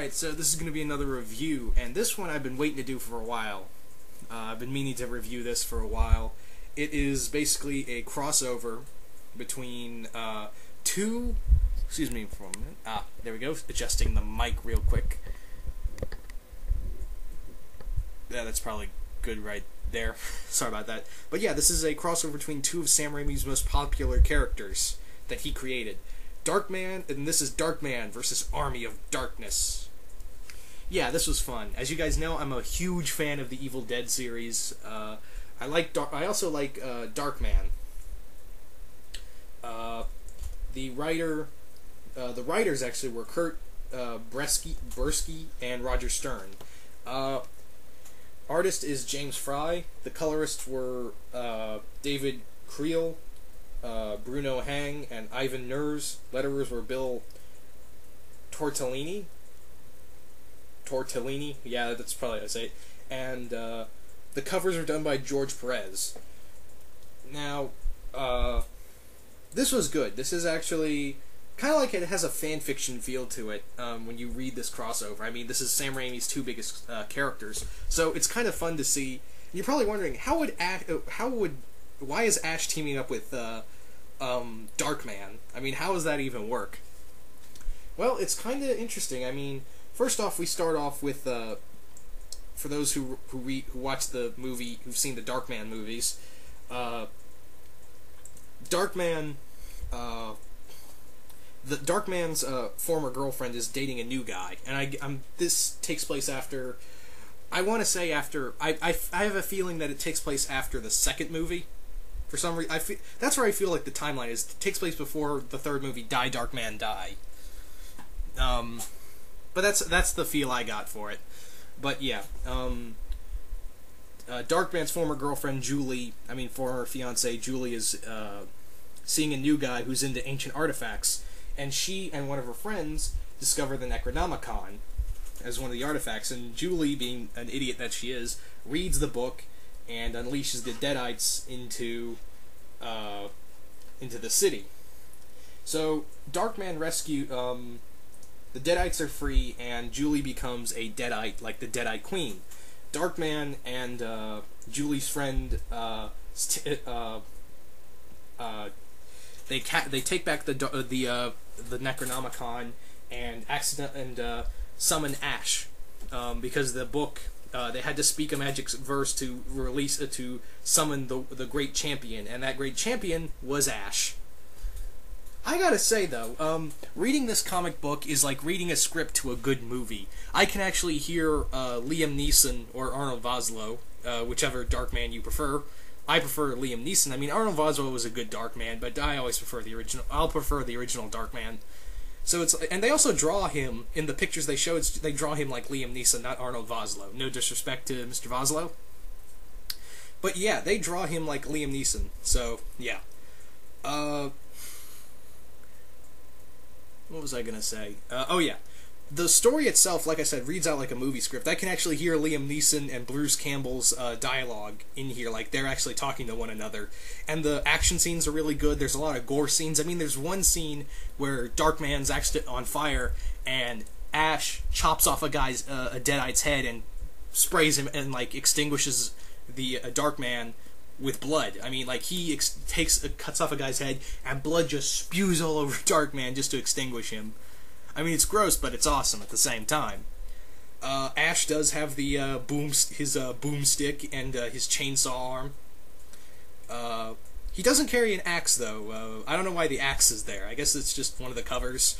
Alright, so this is going to be another review, and this one I've been waiting to do for a while. I've been meaning to review this for a while. It is basically a crossover between two... Excuse me for a minute. There we go. Adjusting the mic real quick. Yeah, that's probably good right there. Sorry about that. But yeah, this is a crossover between two of Sam Raimi's most popular characters that he created. Darkman, and this is Darkman versus Army of Darkness. Yeah, this was fun. As you guys know, I'm a huge fan of the Evil Dead series. I also like Darkman. The writers actually were Kurt Bursky and Roger Stern. Artist is James Fry. The colorists were David Creel, Bruno Hang, and Ivan Ners. Letterers were Bill Tortellini. Yeah, that's probably how I say it. And the covers are done by George Perez. Now, this was good. This is actually kind of like it has a fan fiction feel to it when you read this crossover. I mean, this is Sam Raimi's two biggest characters, so it's kind of fun to see. You're probably wondering why is Ash teaming up with Darkman? I mean, how does that even work? Well, it's kind of interesting. I mean, first off, we start off with for those who watch the movie, who've seen the Darkman movies, Darkman. The Darkman's former girlfriend is dating a new guy, and this takes place after. I want to say after. I have a feeling that it takes place after the second movie. For some reason, that's where I feel like the timeline is. It takes place before the third movie, Die Darkman Die. But that's the feel I got for it. But yeah, Darkman's former girlfriend Julie, former fiance Julie, is seeing a new guy who's into ancient artifacts, and she and one of her friends discover the Necronomicon as one of the artifacts, and Julie, being an idiot that she is, reads the book and unleashes the Deadites into the city. So Darkman rescue the Deadites are free, and Julie becomes a Deadite, like the Deadite Queen. Darkman and Julie's friend they take back the Necronomicon and summon Ash because the book. They had to speak a magic verse to release to summon the great champion, and that great champion was Ash. I gotta say though, reading this comic book is like reading a script to a good movie. I can actually hear Liam Neeson or Arnold Vosloo, whichever Darkman you prefer. I prefer Liam Neeson. I mean, Arnold Vosloo was a good Darkman, but I always prefer the original. I'll prefer the original Darkman. So and they also draw him in the pictures they show. They draw him like Liam Neeson, not Arnold Vosloo. No disrespect to Mr. Vosloo, but yeah, they draw him like Liam Neeson. So yeah. What was I gonna say? Oh yeah, the story itself, like I said, reads out like a movie script. I can actually hear Liam Neeson and Bruce Campbell's dialogue in here, like they're actually talking to one another. And the action scenes are really good. There's a lot of gore scenes. I mean, there's one scene where Darkman's actually on fire, and Ash chops off a Deadite's head and sprays him and like extinguishes the Darkman with blood. I mean, like he cuts off a guy's head, and blood just spews all over Darkman just to extinguish him. I mean, it's gross, but it's awesome at the same time. Ash does have the boomstick and his chainsaw arm. He doesn't carry an axe though. I don't know why the axe is there. I guess it's just one of the covers.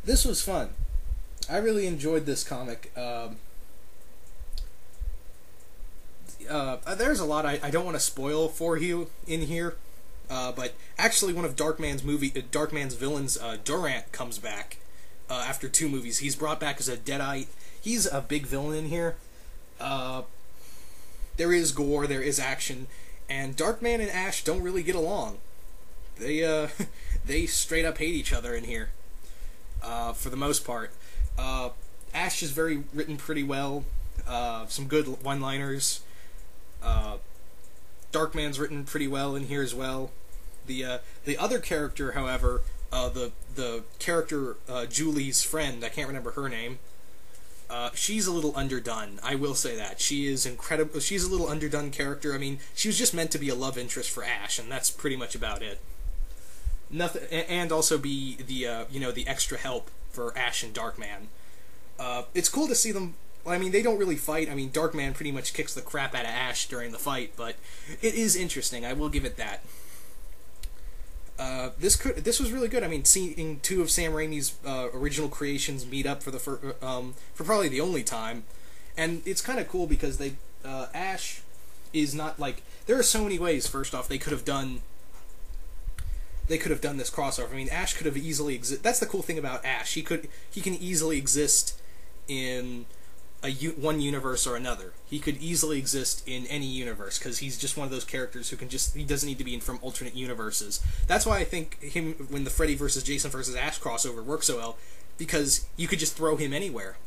This was fun. I really enjoyed this comic. There's a lot I don't want to spoil for you in here. But actually, one of Darkman's villains, Durant, comes back after 2 movies. He's brought back as a Deadite. He's a big villain in here. There is gore, there is action, and Darkman and Ash don't really get along. They they straight up hate each other in here, for the most part. Ash is written pretty well. Some good one-liners. Darkman's written pretty well in here as well. The other character, however, the character Julie's friend, I can't remember her name. She's a little underdone. I will say that she is incredible. She's a little underdone character. I mean, she was just meant to be a love interest for Ash, and that's pretty much about it. Nothing, and also be the the extra help for Ash and Darkman. It's cool to see them. I mean, they don't really fight. I mean, Darkman pretty much kicks the crap out of Ash during the fight, but it is interesting. I will give it that. This was really good. I mean, seeing two of Sam Raimi's original creations meet up for probably the only time, and it's kind of cool because Ash is not like, there are so many ways. First off, they could have done this crossover. I mean, Ash could have easily that's the cool thing about Ash. He can easily exist in one universe or another. He could easily exist in any universe because he's just one of those characters who he doesn't need to be from alternate universes. That's why I think when the Freddy vs. Jason vs. Ash crossover works so well, because you could just throw him anywhere.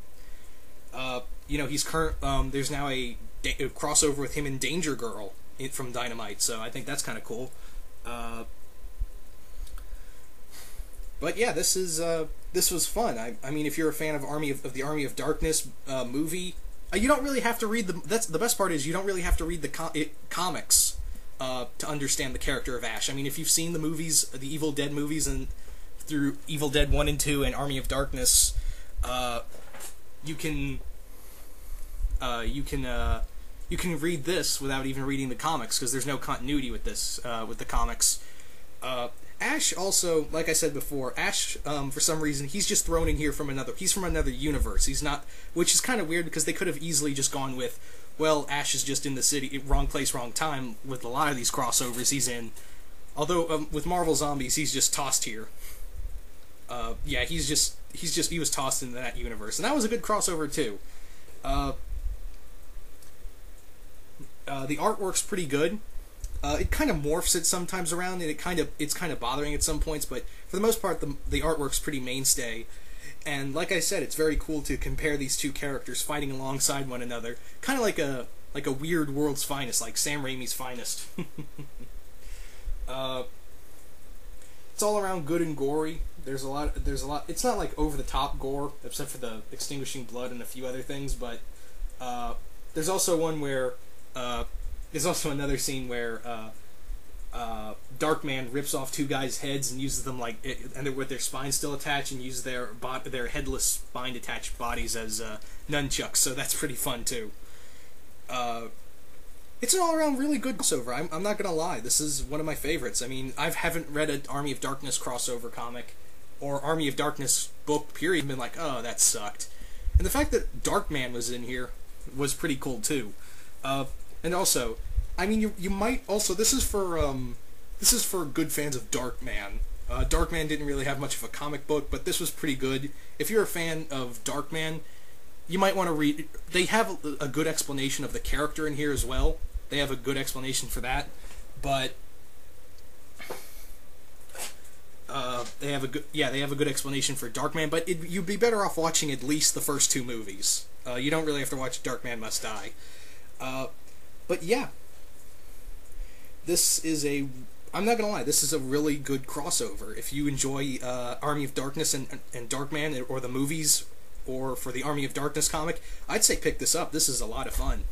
There's now a crossover with him and Danger Girl from Dynamite, so I think that's kind of cool. But yeah, this was fun. I mean, if you're a fan of the Army of Darkness movie, you don't really have to read that's the best part is you don't really have to read the comics to understand the character of Ash. I mean, if you've seen the movies, the Evil Dead movies, and through Evil Dead 1 and 2 and Army of Darkness, you can read this without even reading the comics because there's no continuity with this with the comics. Ash also, like I said before, Ash, for some reason, he's just thrown in here he's from another universe. He's not, which is kind of weird because they could have easily just gone with, well, Ash is just in the city, wrong place, wrong time, with a lot of these crossovers he's in. Although, with Marvel Zombies, he's just tossed here. Yeah, he was tossed into that universe. And that was a good crossover, too. The artwork's pretty good. It kind of morphs it sometimes around, and it's kind of bothering at some points, but for the most part, the artwork's pretty mainstay. And like I said, it's very cool to compare these two characters fighting alongside one another, kind of like a weird World's Finest, like Sam Raimi's finest. It's all around good and gory. There's a lot. It's not like over the top gore, except for the extinguishing blood and a few other things. But there's also one where. There's also another scene where Darkman rips off two guys' heads and uses them with their spines still attached, and uses their headless spine-attached bodies as nunchucks. So that's pretty fun too. It's an all-around really good crossover. I'm not gonna lie. This is one of my favorites. I mean, I haven't read an Army of Darkness crossover comic or Army of Darkness book period and been like, oh, that sucked. And the fact that Darkman was in here was pretty cool too. And also, I mean, you might also, this is for good fans of Darkman. Darkman didn't really have much of a comic book, but this was pretty good. If you're a fan of Darkman, you might want to read. They have a good explanation of the character in here as well. They have a good explanation for that, but they have a good explanation for Darkman. But you'd be better off watching at least the first two movies. You don't really have to watch Darkman Must Die. But yeah, I'm not gonna lie, this is a really good crossover. If you enjoy Army of Darkness and Darkman, or the movies, or for the Army of Darkness comic, I'd say pick this up. This is a lot of fun.